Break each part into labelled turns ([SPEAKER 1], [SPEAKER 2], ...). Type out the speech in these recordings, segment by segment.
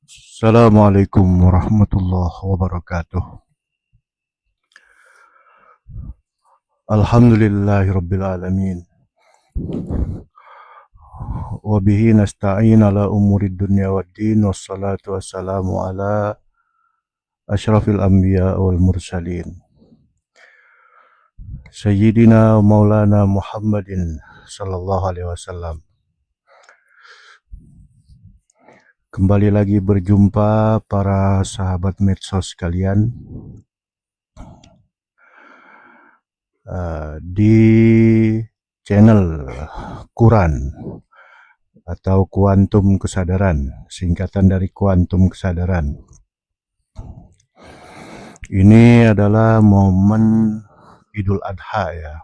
[SPEAKER 1] Assalamualaikum warahmatullahi wabarakatuh. Alhamdulillahirabbil alamin. Wa bihi nasta'in ala umurid dunya waddin wassalatu wassalamu ala asyrafil anbiya wal mursalin. Sayyidina wa maulana Muhammadin sallallahu alaihi wasallam. Kembali lagi berjumpa para sahabat medsos sekalian di channel Quran atau Kuantum Kesadaran, singkatan dari Kuantum Kesadaran. Ini adalah momen Idul Adha ya.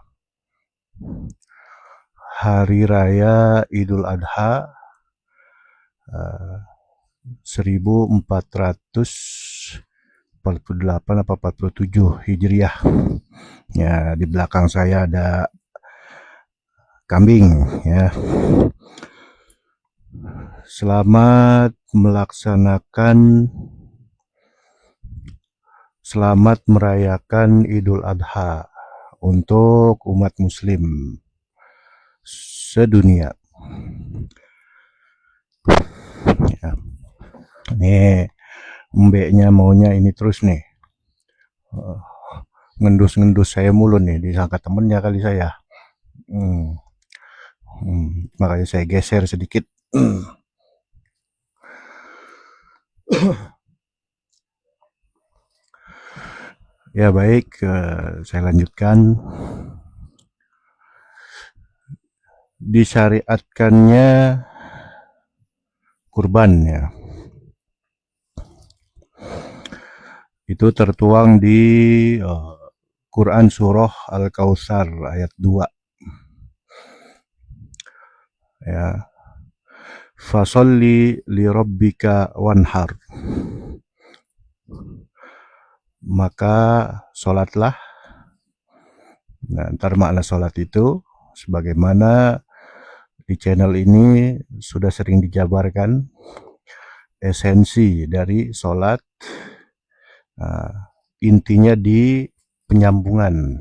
[SPEAKER 1] Hari Raya Idul Adha 1448 apa 47 Hijriah. Ya, di belakang saya ada kambing ya. Selamat merayakan Idul Adha untuk umat muslim sedunia. Ya. Nih, mbeknya maunya ini terus nih. Ngendus-ngendus saya mulu nih, disangka temennya kali saya. Makanya saya geser sedikit. Ya baik, saya lanjutkan. Disyariatkannya kurban ya. Itu tertuang di Quran surah Al-Kautsar ayat 2. Ya. Fasolli li rabbika wanhar. Maka sholatlah. Nah, ntar makna sholat itu sebagaimana di channel ini sudah sering dijabarkan esensi dari sholat. Intinya di penyambungan.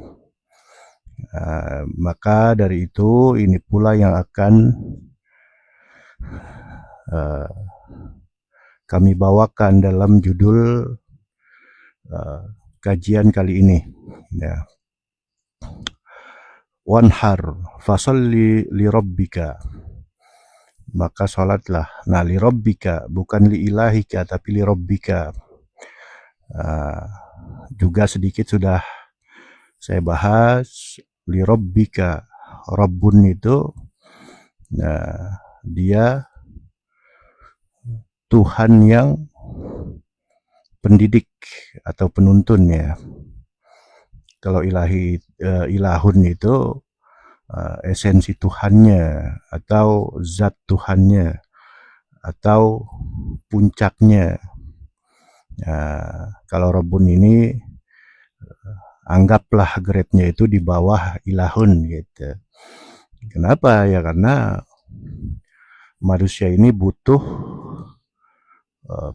[SPEAKER 1] Maka dari itu ini pula yang akan kami bawakan dalam judul kajian kali ini ya. Wanhar fasalli li rabbika, maka sholatlah. Nah, li rabbika bukan li ilahika tapi li rabbika. Juga sedikit sudah saya bahas. Li rabbika, Rabbun itu dia Tuhan yang pendidik atau penuntun ya. Kalau ilahun itu esensi Tuhannya atau zat Tuhannya atau puncaknya. Kalau Rabbun ini anggaplah grade-nya itu di bawah ilahun gitu. Kenapa? Ya karena manusia ini butuh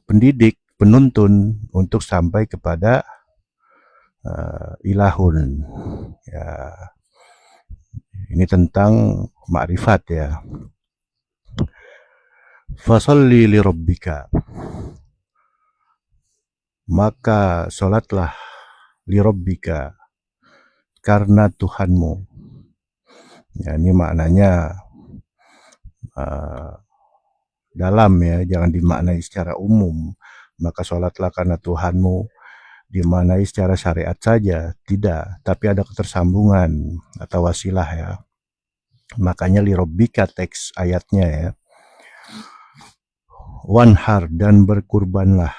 [SPEAKER 1] pendidik, penuntun untuk sampai kepada ilahun. Ya, ini tentang makrifat ya. Fasalli li rabbika, maka sholatlah li rabbika, karena Tuhanmu. Ya, ini maknanya dalam ya, jangan dimaknai secara umum. Maka sholatlah karena Tuhanmu dimaknai secara syariat saja, tidak, tapi ada ketersambungan atau wasilah ya. Makanya li rabbika teks ayatnya ya. Wanhar, dan berkurbanlah.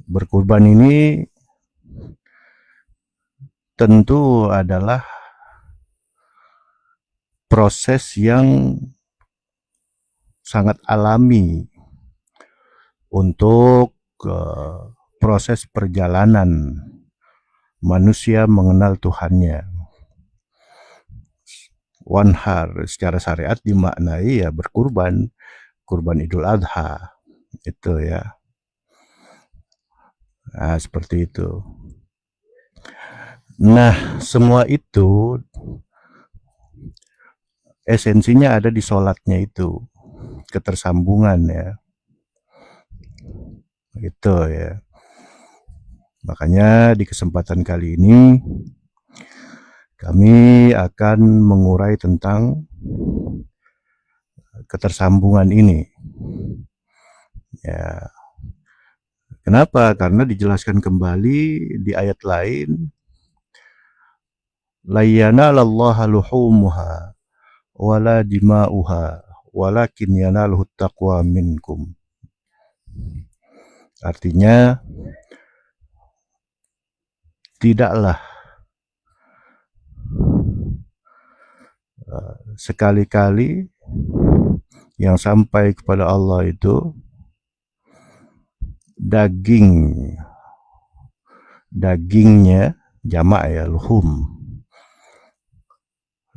[SPEAKER 1] Berkurban ini tentu adalah proses yang sangat alami untuk proses perjalanan manusia mengenal Tuhannya. Wanhar secara syariat dimaknai ya berkurban, kurban Idul Adha itu ya. Nah, seperti itu. Nah, semua itu esensinya ada di sholatnya itu, ketersambungan ya. Gitu ya. Makanya di kesempatan kali ini kami akan mengurai tentang ketersambungan ini. Ya. Kenapa? Karena dijelaskan kembali di ayat lain, la yanalallaha luhumuha wala dima'uha walakin yanaluhu taqwa minkum. Artinya tidaklah sekali-kali yang sampai kepada Allah itu dagingnya jamak ya, luhum,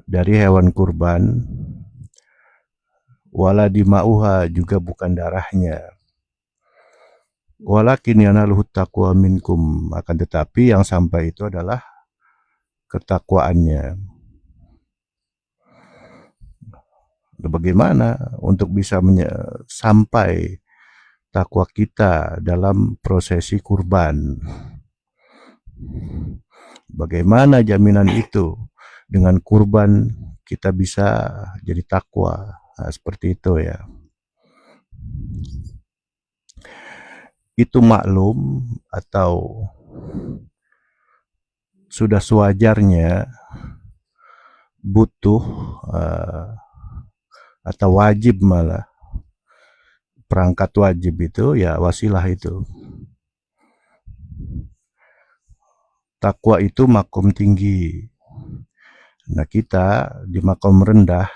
[SPEAKER 1] dari hewan kurban, wala dima'uha, juga bukan darahnya, walakin yanaluhu taqwa minkum, akan tetapi yang sampai itu adalah ketakwaannya. Bagaimana untuk bisa sampai takwa kita dalam prosesi kurban? Bagaimana jaminan itu dengan kurban kita bisa jadi takwa? Nah, seperti itu ya. Itu maklum atau sudah sewajarnya butuh atau wajib, malah perangkat wajib itu ya wasilah itu. Takwa itu makom tinggi. Nah, kita di makom rendah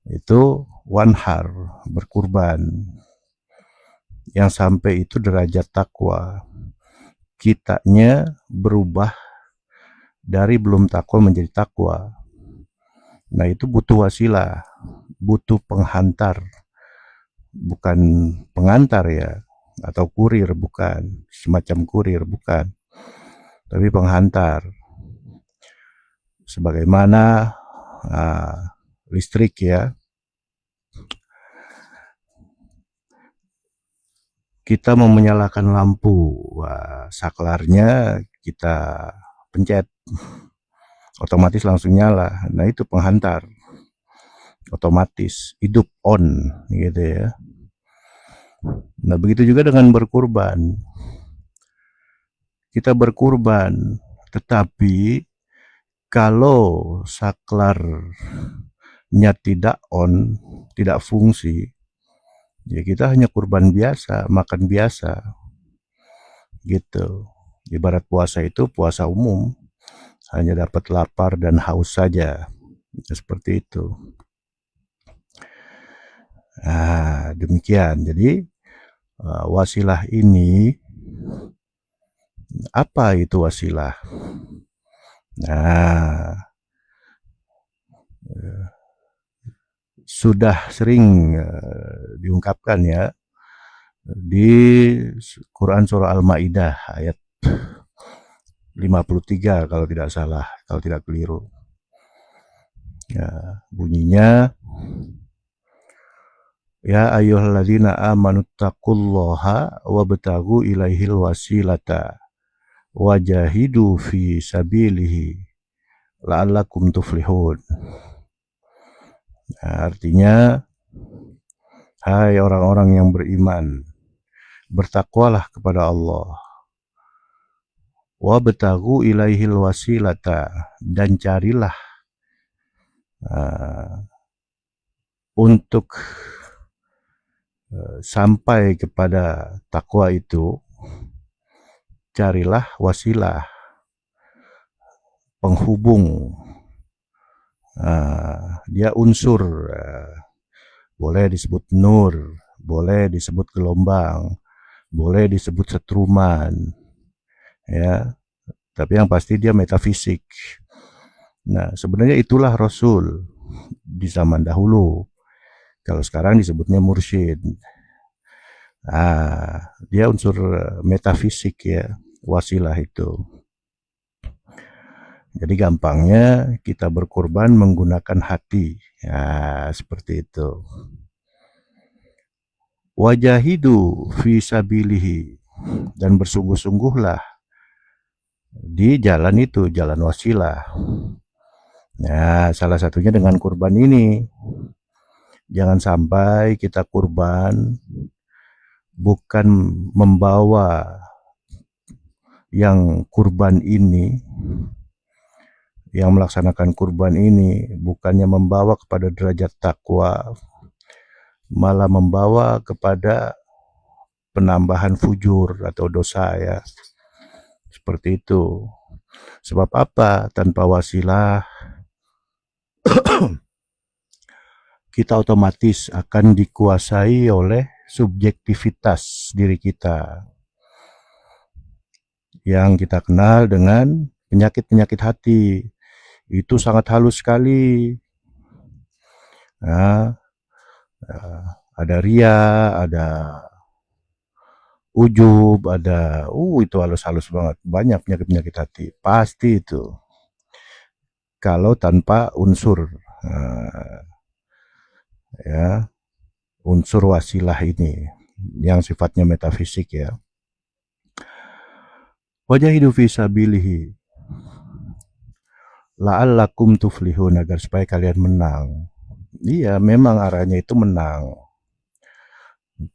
[SPEAKER 1] itu wanhar, berkurban. Yang sampai itu derajat takwa. Kitanya berubah dari belum takwa menjadi takwa. Nah, itu butuh wasilah, butuh penghantar, bukan pengantar ya, atau kurir, bukan, semacam kurir, bukan, tapi penghantar. Sebagaimana listrik ya, kita mau menyalakan lampu, saklarnya kita pencet, otomatis langsung nyala. Nah, itu penghantar, otomatis hidup on gitu ya. Nah, begitu juga dengan berkurban. Kita berkurban, tetapi kalau saklarnya tidak on, tidak fungsi, ya kita hanya kurban biasa, makan biasa gitu. Ibarat puasa itu puasa umum, hanya dapat lapar dan haus saja, seperti itu. Nah, demikian. Jadi wasilah ini, apa itu wasilah? Nah, sudah sering diungkapkan ya di Quran surah Al-Maidah ayat 53 kalau tidak salah, kalau tidak keliru. Ya, bunyinya, ya ayyuhalladzina amanu taqullaha wabtagu ilaihil wasilata wajahidu fi sabilihi la'allakum tuflihun. Nah, artinya, hai orang-orang yang beriman, bertakwalah kepada Allah, wabtagu ilaihil wasilata, dan carilah untuk sampai kepada takwa itu, carilah wasilah, penghubung. Dia unsur, boleh disebut nur, boleh disebut gelombang, boleh disebut setruman, ya. Tapi yang pasti dia metafisik. Nah, sebenarnya itulah Rasul di zaman dahulu. Kalau sekarang disebutnya mursyid. Dia unsur metafisik ya, wasilah itu. Jadi gampangnya kita berkorban menggunakan hati. Seperti itu. Wajahidu fi sabilihi, dan bersungguh-sungguhlah di jalan itu, jalan wasilah. Salah satunya dengan kurban ini. Jangan sampai kita kurban bukan membawa yang kurban ini, yang melaksanakan kurban ini bukannya membawa kepada derajat takwa, malah membawa kepada penambahan fujur atau dosa ya. Seperti itu. Sebab apa? Tanpa wasilah kita otomatis akan dikuasai oleh subjektivitas diri kita yang kita kenal dengan penyakit-penyakit hati. Itu sangat halus sekali. Ada ria, ada ujub, ada itu halus-halus banget. Banyak penyakit-penyakit hati. Pasti itu. Kalau tanpa unsur unsur wasilah ini yang sifatnya metafisik ya. Wajahidu fi sabilihi la'allakum tuflihun, agar supaya kalian menang. Iya, memang arahnya itu menang.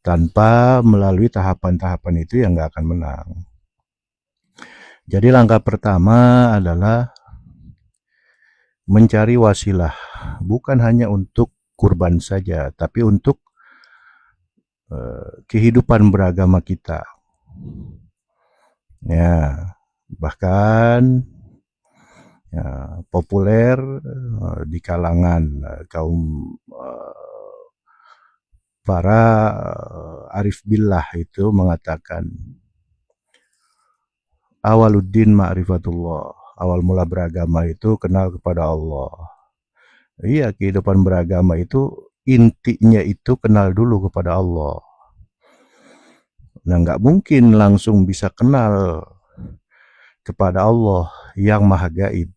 [SPEAKER 1] Tanpa melalui tahapan-tahapan itu yang nggak akan menang. Jadi langkah pertama adalah mencari wasilah, bukan hanya untuk kurban saja, tapi untuk kehidupan beragama kita. Ya, bahkan populer di kalangan kaum para arif billah itu mengatakan awaluddin ma'rifatullah, awal mula beragama itu kenal kepada Allah. Iya, kehidupan beragama itu intinya itu kenal dulu kepada Allah. Nah, nggak mungkin langsung bisa kenal kepada Allah yang maha gaib.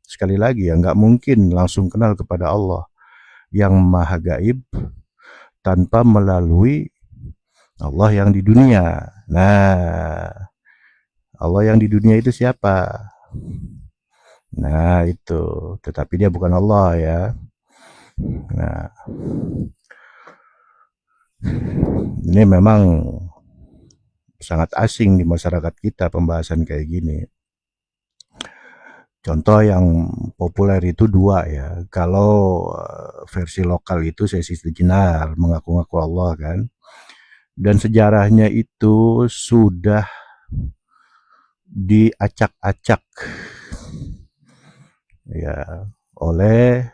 [SPEAKER 1] Sekali lagi ya, nggak mungkin langsung kenal kepada Allah yang maha gaib tanpa melalui Allah yang di dunia. Nah, Allah yang di dunia itu siapa? Nah, itu. Tetapi dia bukan Allah ya. Nah, ini memang sangat asing di masyarakat kita pembahasan kayak gini. Contoh yang populer itu dua ya. Kalau versi lokal itu Sesi Jenar mengaku-ngaku Allah kan. Dan sejarahnya itu sudah diacak-acak ya oleh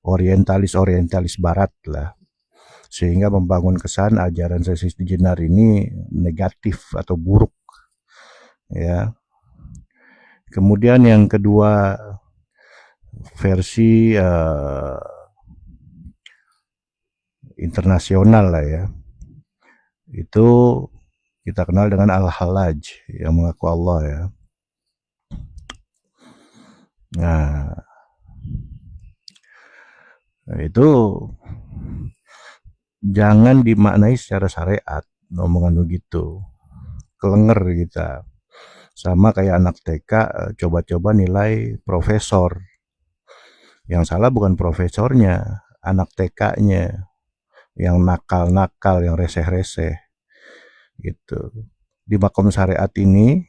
[SPEAKER 1] orientalis barat lah, sehingga membangun kesan ajaran Sesi Jenar ini negatif atau buruk ya. Kemudian yang kedua, versi internasional lah ya, itu kita kenal dengan Al-Hallaj yang mengaku Allah ya. Nah, itu jangan dimaknai secara syariat omongan begitu, kelenger kita. Sama kayak anak TK coba-coba nilai profesor. Yang salah bukan profesornya, anak TK-nya yang nakal-nakal, yang reseh-reseh gitu. Di makom syariat ini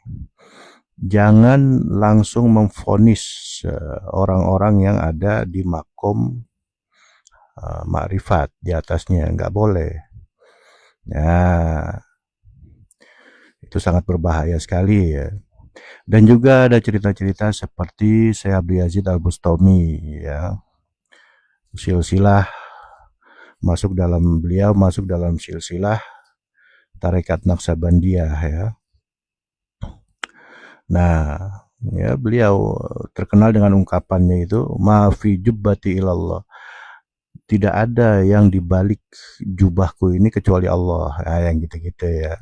[SPEAKER 1] jangan langsung memvonis orang-orang yang ada di makom makrifat di atasnya, nggak boleh. Ya, itu sangat berbahaya sekali ya. Dan juga ada cerita-cerita seperti Syekh Abdul Yazid Al-Bustami ya. Silsilah masuk dalam silsilah Tarekat Naqsabandiyah ya. Nah, ya beliau terkenal dengan ungkapannya itu ma fi jubbati ilallah. tidak ada yang dibalik jubahku ini kecuali Allah. Nah, yang gitu-gitu ya.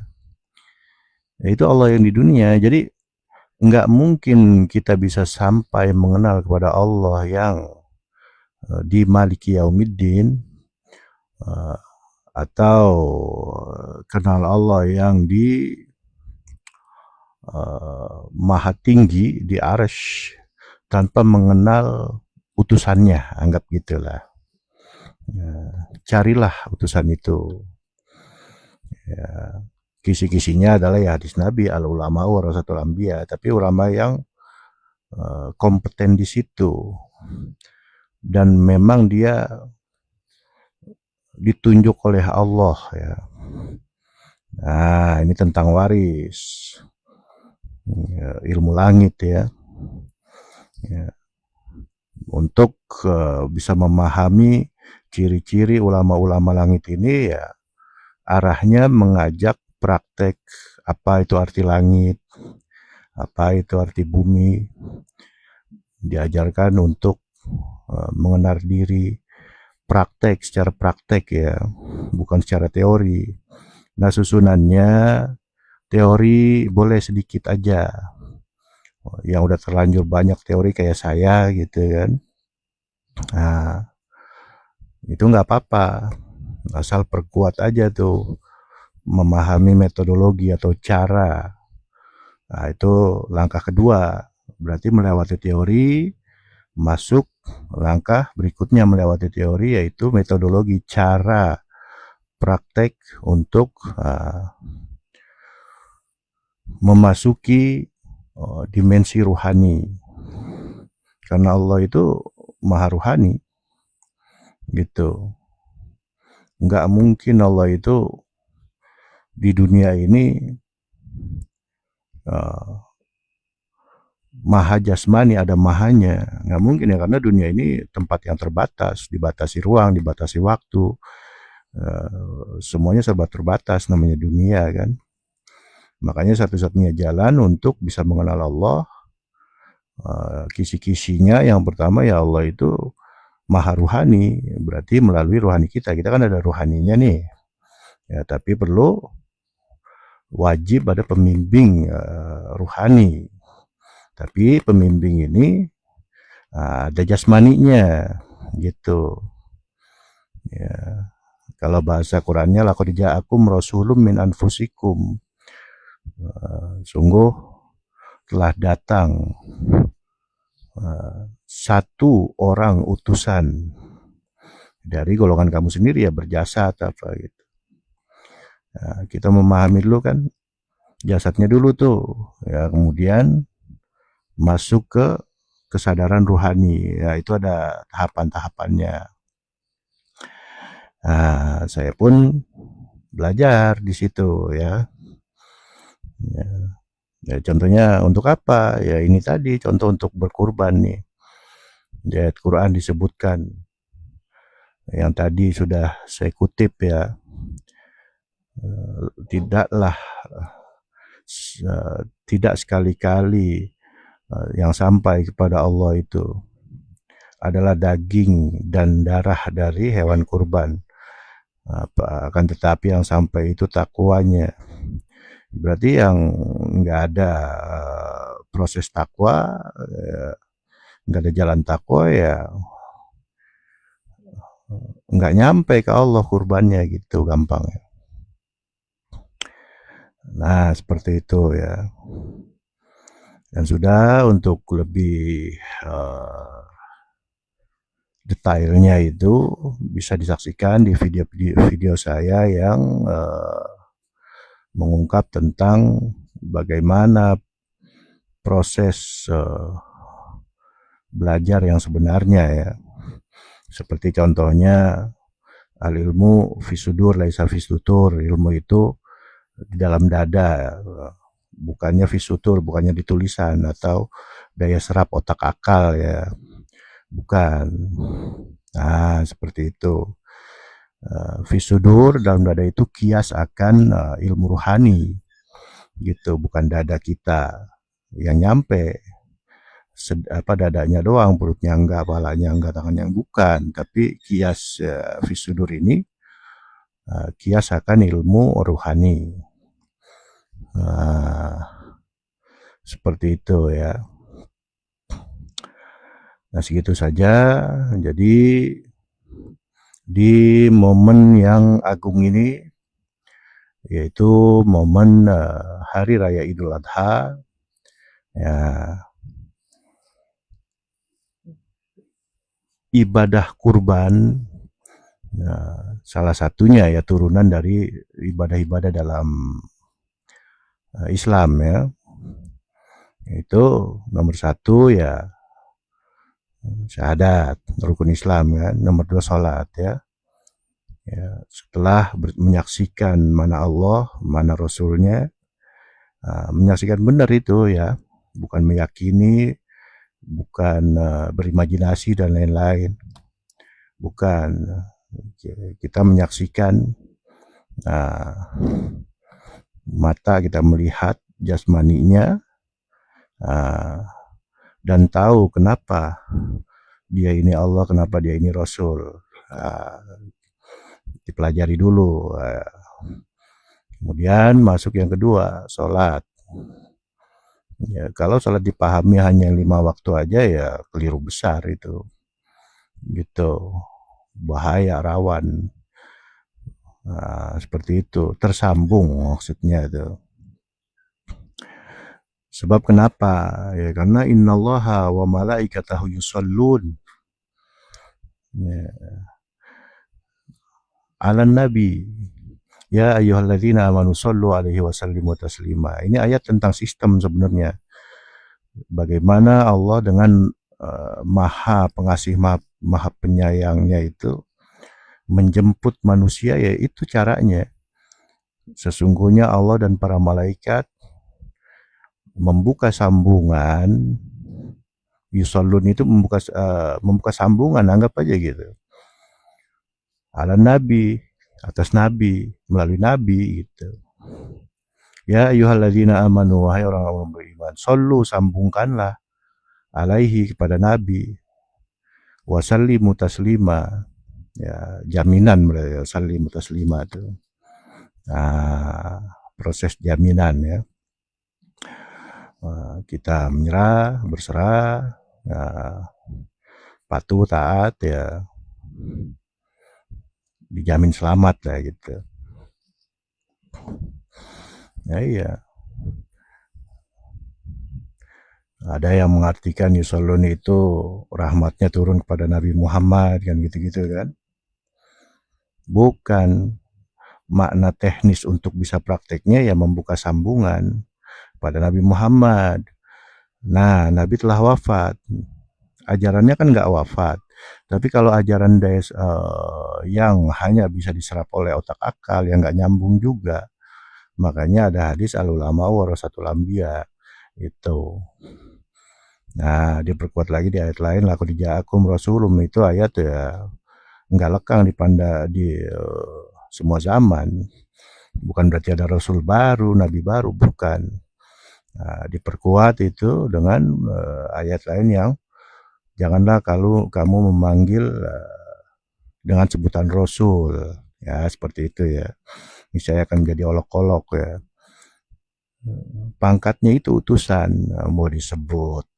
[SPEAKER 1] Itu Allah yang di dunia. Jadi nggak mungkin kita bisa sampai mengenal kepada Allah yang di Maliki Yaumiddin, atau kenal Allah yang di maha tinggi di Arsy tanpa mengenal utusannya, anggap gitulah. Carilah utusan itu. Kisi-kisinya adalah ya hadis Nabi, al ulama warasatul anbiya, tapi ulama yang kompeten di situ dan memang dia ditunjuk oleh Allah ya. Nah, ini tentang waris ya, ilmu langit ya. Untuk bisa memahami ciri-ciri ulama-ulama langit ini ya, arahnya mengajak praktek apa itu arti langit, apa itu arti bumi, diajarkan untuk mengenal diri, praktek secara praktek ya, bukan secara teori. Nah, susunannya teori boleh sedikit aja. Yang udah terlanjur banyak teori kayak saya gitu kan. Nah, itu nggak apa-apa. Asal perkuat aja tuh memahami metodologi atau cara. Nah, itu langkah kedua. Berarti melewati teori, masuk langkah berikutnya melewati teori, yaitu metodologi, cara praktek untuk memasuki dimensi ruhani. Karena Allah itu maha ruhani gitu. Nggak mungkin Allah itu di dunia ini maha jasmani, ada mahanya. Nggak mungkin ya, karena dunia ini tempat yang terbatas, dibatasi ruang, dibatasi waktu, semuanya serba terbatas, namanya dunia kan. Makanya satu-satunya jalan untuk bisa mengenal Allah, kisi-kisinya yang pertama ya Allah itu maha ruhani, berarti melalui ruhani kita. Kita kan ada ruhaninya nih ya, tapi perlu wajib ada pembimbing ruhani. Tapi pembimbing ini ada jasmaninya gitu ya. Kalau bahasa Qurannya laqad ja'akum rasulun min anfusikum, sungguh telah datang satu orang utusan dari golongan kamu sendiri ya, berjasa atau apa gitu. Nah, kita memahami dulu kan jasadnya dulu tuh ya, kemudian masuk ke kesadaran ruhani ya, itu ada tahapan-tahapannya. Nah, saya pun belajar di situ ya. Ya, contohnya untuk apa? Ya ini tadi contoh untuk berkurban nih. Di ayat Quran disebutkan yang tadi sudah saya kutip ya, tidaklah tidak sekali-kali yang sampai kepada Allah itu adalah daging dan darah dari hewan kurban, akan tetapi yang sampai itu takwanya. Berarti yang nggak ada proses takwa, nggak ada jalan takwa ya nggak nyampe ke Allah kurbannya gitu gampangnya. Nah seperti itu ya. Dan sudah untuk lebih detailnya itu bisa disaksikan di video saya yang mengungkap tentang bagaimana proses belajar yang sebenarnya ya. Seperti contohnya al-ilmu fisudur laisa fisutur, ilmu itu di dalam dada, bukannya fisutur, bukannya di tulisan atau daya serap otak akal ya, bukan. Nah seperti itu. Fisudur dalam dada itu kias akan ilmu ruhani gitu, bukan dada kita yang nyampe. dadanya doang, perutnya enggak, kepalanya enggak, tangannya bukan. Tapi kias fisudur ini kias akan ilmu rohani. Seperti itu ya. Nah, segitu saja. Jadi di momen yang agung ini, yaitu momen Hari Raya Idul Adha, ya, ibadah kurban, salah satunya ya turunan dari ibadah-ibadah dalam Islam ya. Itu nomor satu ya syahadat, rukun Islam ya. Nomor dua sholat ya. Setelah menyaksikan mana Allah, mana Rasulnya, menyaksikan benar itu ya, bukan meyakini, bukan berimajinasi dan lain-lain, bukan. Kita menyaksikan, mata kita melihat jasmaninya, dan tahu kenapa dia ini Allah, kenapa dia ini Rasul. Dipelajari dulu. Kemudian masuk yang kedua, sholat. Ya, kalau sholat dipahami hanya 5 waktu aja ya keliru besar itu. Gitu. Bahaya, rawan. Seperti itu. Tersambung maksudnya itu. Sebab kenapa? Ya, karena innallaha wa malaikatahu yusallun. Ya. Alan Nabi. Ya ayyuhalladzina amanu sallu alaihi wa sallimu taslima. Ini ayat tentang sistem sebenarnya. Bagaimana Allah dengan maha pengasih, maha penyayangnya itu menjemput manusia, ya itu caranya. Sesungguhnya Allah dan para malaikat membuka sambungan. Yusallun itu membuka sambungan, anggap aja gitu. Ala Nabi, atas Nabi, melalui Nabi gitu. Ya ayyuhalladzina amanu, wahai orang-orang beriman, sallu, sambungkanlah, alaihi, kepada Nabi, wasallimu taslima, ya jaminan berarti ya, sallimu taslima itu. Proses jaminan ya. Kita menyerah, berserah, patuh, taat ya, dijamin selamat lah gitu. Ya iya. Ada yang mengartikan yusallun itu rahmatnya turun kepada Nabi Muhammad kan, gitu-gitu kan. Bukan. Makna teknis untuk bisa prakteknya ya membuka sambungan pada Nabi Muhammad. Nah, Nabi telah wafat. Ajarannya kan nggak wafat. Tapi kalau ajaran yang hanya bisa diserap oleh otak akal, yang nggak nyambung juga. Makanya ada hadis al-ulama warasatul anbiya itu. Nah, diperkuat lagi di ayat lain, laqad ja'akum rasulun, itu ayat ya nggak lekang di semua zaman. Bukan berarti ada rasul baru, nabi baru, bukan. Diperkuat itu dengan ayat lain yang janganlah kalau kamu memanggil dengan sebutan rasul, ya seperti itu ya. Ini saya akan menjadi olok-olok ya. Pangkatnya itu utusan, mau disebut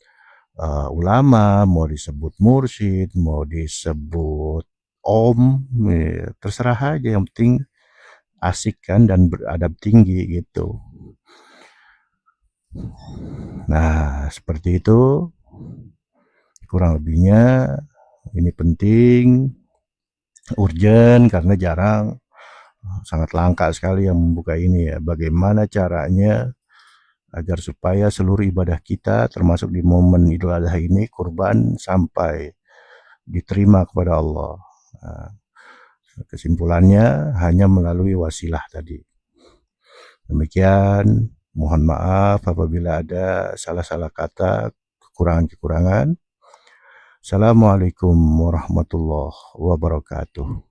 [SPEAKER 1] ulama, mau disebut mursyid, mau disebut om, ya, terserah aja, yang penting asik kan dan beradab tinggi gitu. Nah, seperti itu kurang lebihnya. Ini penting, urgent, karena jarang, sangat langka sekali yang membuka ini ya. Bagaimana caranya agar supaya seluruh ibadah kita termasuk di momen Idul Adha ini, kurban, sampai diterima kepada Allah. Kesimpulannya hanya melalui wasilah tadi. Demikian, mohon maaf apabila ada salah-salah kata, kekurangan-kekurangan. Assalamualaikum warahmatullahi wabarakatuh.